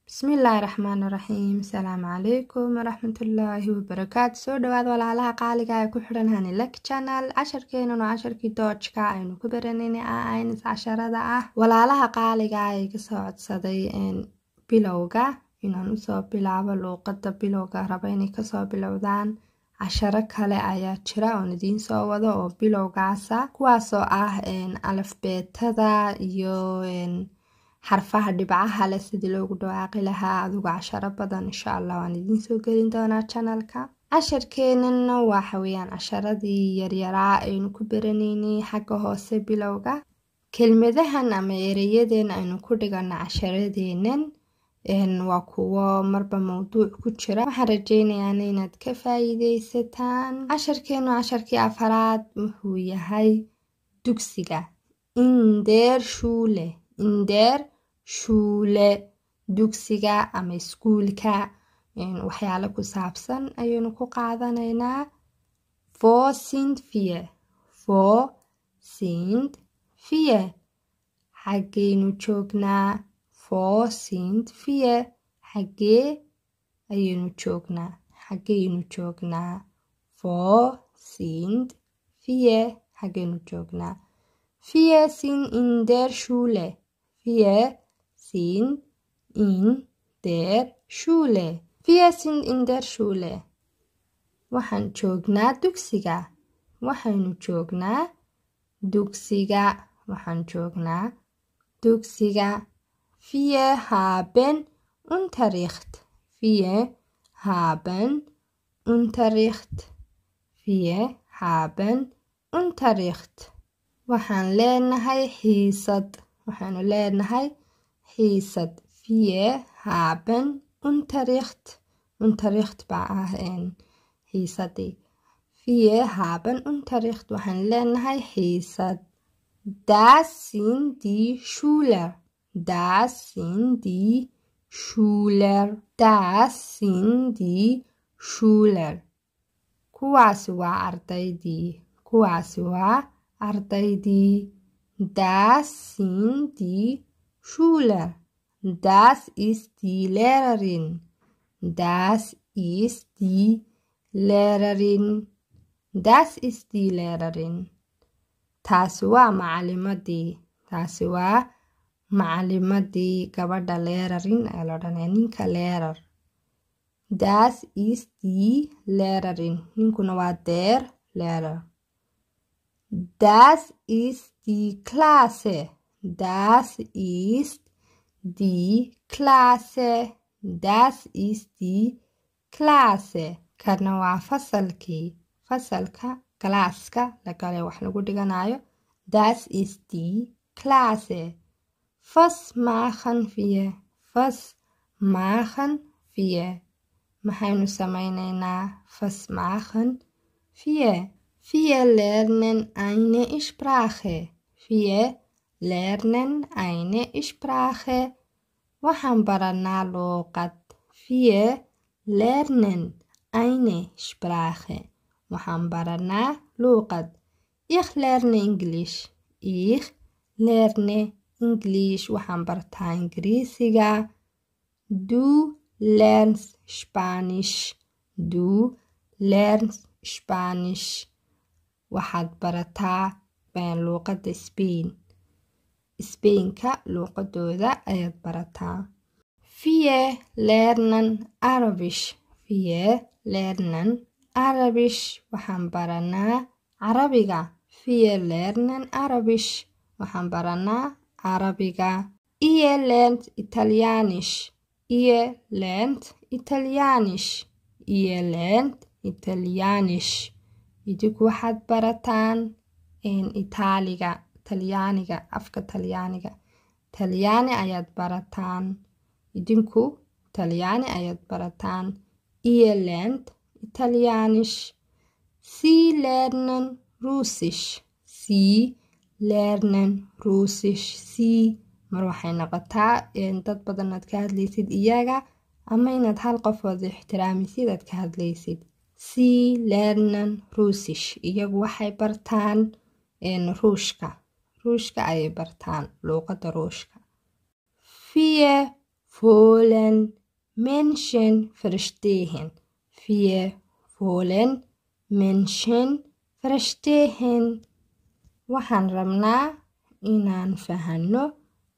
بسم الله الرحمن الرحيم. السلام عليكم ورحمة الله وبركاته. soo dhawaad walaalaha qaaliga ee ku xiran Hanilek channel. casharkeenuna waa casharkii doojka aynu ku baranayna aynis casharada ah. walaalaha qaaliga ay ka soo codsaday bilowga inaan usoo bilaabo luuqada bilowga raba inay kasoo bilowdaan casharo kale ayaa jira oon idiin soo wado oo bilowgaasa kuwaasoo ah alafbeetada iyo xarfaha dhibcaha leh sidii loogu dhawaaqi lahaa adigu casharo badan insha Allah waan idiin soo gelin doonaa channelka. casharkeenana waxa weeyaan casharadii yaryaraa aynu ku baranaynay xagga hoose bilowga kelmadahan ama ereyadeen aynu ku dhigana casharadeenan waa kuwo marba mawduuc ku jira. waxaan rajeynayaa inaad ka faa'iideysataan. casharkeenu casharkii afaraad wuxuu yahay dugsiga. in der Schule dugsiga ama iskuulka waxyaalo ku saabsan ayaynu ku qaadanaynaa. Wo sind wir xaggeynu joognaa. Wo sind wir xaggee ayaynu joognaa. Wo sind wir xaggeynu joognaa. Wir sind in der Schule. Wir sind in der Schule. Wir sind in der Schule. waxaan joognaa dugsiga. waxaynu joognaa dugsiga. waxaan joognaa dugsiga. Wir haben Unterricht. Wir haben Unterricht. Wir haben Unterricht. waxaan leenahay xiisad. waxaanu leenahay xiisad. Wir haben Unterricht. Unterricht baa ah xiisadii. Wir haben Unterricht. waxaan leenahay xiisad. Das sind die Schüler. Das sind die Schüler. Das sind die Schüler. kuwaasi waa ardaydii. kuwaasi waa ardaydii. Das sind die Schüler. Das ist die Lehrerin. Das ist die Lehrerin. Das ist die Lehrerin. taasi waa macalimadii. taasi waa macalimadii gabadha Lehrerin ayaa la odhanaya ninka Lehrer. Das ist die Lehrerin. ninkuna waa der Lehrer. Das ist die Klasse. Das ist die Klasse. Das ist die Klasse. kana waa fasalkii. fasalka galaaska lagale wax lagu dhiganayo. Das ist die Klasse. Was machen wir? Was machen wir? maxaynu samaynaynaa? Was machen wir? Wir lernen eine Sprache. Wir lernen eine Sprache. waxaan baranaa luuqad. Wir lernen eine Sprache. waxaan baranaa luuqad. Ich lerne English. Ich lerne English. waxaan bartaa Ingiriisiga. Du lernst Spanish. Du lernst Spanish. waxaad barataa luuqada Spain. Spainka luuqadooda ayaad barataa. Wir lernen Arabisch. Wir lernen Arabisch. waxaan baranaa Carabiga. Wir lernen Arabisch. waxaan baranaa Carabiga. Ihr lernt Italienisch. Ihr lernt Italienisch. Ihr lernt Italienisch. idinku waxaad barataan Itaaliga. Talyaaniga. afka Talyaaniga. Talyaani ayaad barataan. idinku Talyaani ayaad barataan. Ihr lernt Italienisch. Sie lernen Russisch. Sie lernen Russisch. Sie mar waxay noqotaa dad badan aad ka hadlaysid iyaga ama inaad hal qof wada ixtiraamisid aad ka hadlaysid. Sie lernen Russisch. iyagu waxay bartaan ruushka. ruushka ayay bartaan luuqada ruushka. Wir wollen Menschen verstehen. Wir wollen Menschen verstehen. Waxaan rabnaa inaan fahano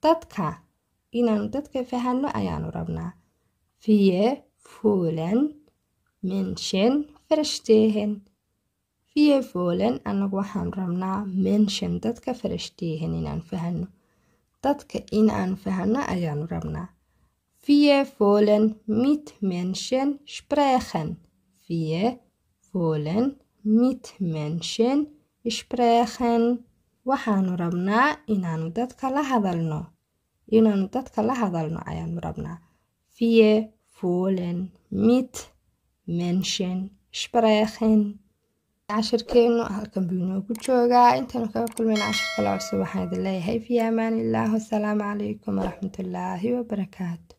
dadka. Inaan dadka fahano ayaanu rabnaa. Wir wollen Menschen verstehen. Wir wollen anagu waxaan rabnaa Menschen dadka verstehen inaan fahano. Dadka inaan fahano ayaanu rabnaa. Wir wollen mit Menschen sprechen. Wir wollen mit Menschen sprechen. Waxaanu rabnaa inaanu dadka la hadalno. Inaanu dadka la hadalno ayaanu rabnaa. Wir wollen mit Menschen sprechen. cashirkeenu halkan buu inoogu joogaa. Intaanu kaga kulmayna cashir kale cusub waxaan idin leeyahay fi amaanillaah. Wassalaamu calaykum waraxmatullaahi wabarakaatu.